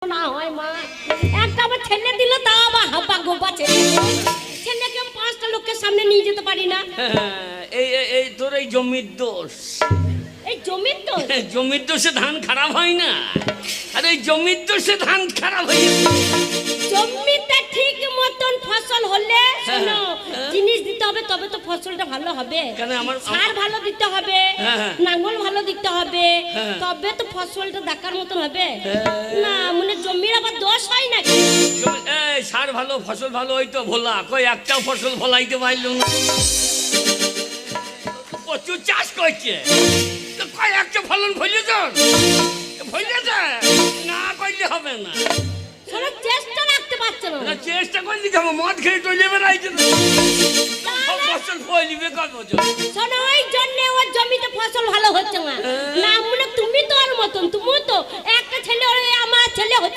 না হয় মা, একটা আবার ছেলে দিল, তাও আবার হাবা গোবা ছেলে। ছেলেকে আমি 5টা লোকের সামনে নিয়ে যেতে পারি না। এই এই তোর এই জমির দোষ। এই জমির তো জমির দোষে ধান খারাপ হয় না, আর এই জমির দোষে ধান খারাপ হয়ে যাবে। জমিতে ঠিক মতন ফসল হলে শোনো, জিনিস দিতে হবে, তবে তো ফসলটা ভালো হবে। কেন আমার সার ভালো দিতে হবে, হ্যাঁ। নাঙ্গল ভালো দিতে হবে, হ্যাঁ। তবে তো ফসলটা দেখার মতন হবে। না মানে জমির আবার দোষ হয় নাকি? এই সার ভালো ফসল ভালো হইতো ভোলা, কই একটাও ফসল ফলাইতে পারলো না। প্রচুর চাষ করছে, তো কয় একটা ফলন ফলিয়েছে না, করলে হবে না। শোনো, চেষ্টা রাখতে পারছে না। না, চেষ্টা করে দিতে হবে, মদ খেয়ে চলে বেড়াইছে না, সব ফসল ফলিবে কত বছর। শোনো, ওই জন্য ওর জমিতে ফসল ভালো হচ্ছে না। না মানে তুমি তো ওর মতন, তুমিও তো একটা ছেলে, আমার ছেলে হচ্ছে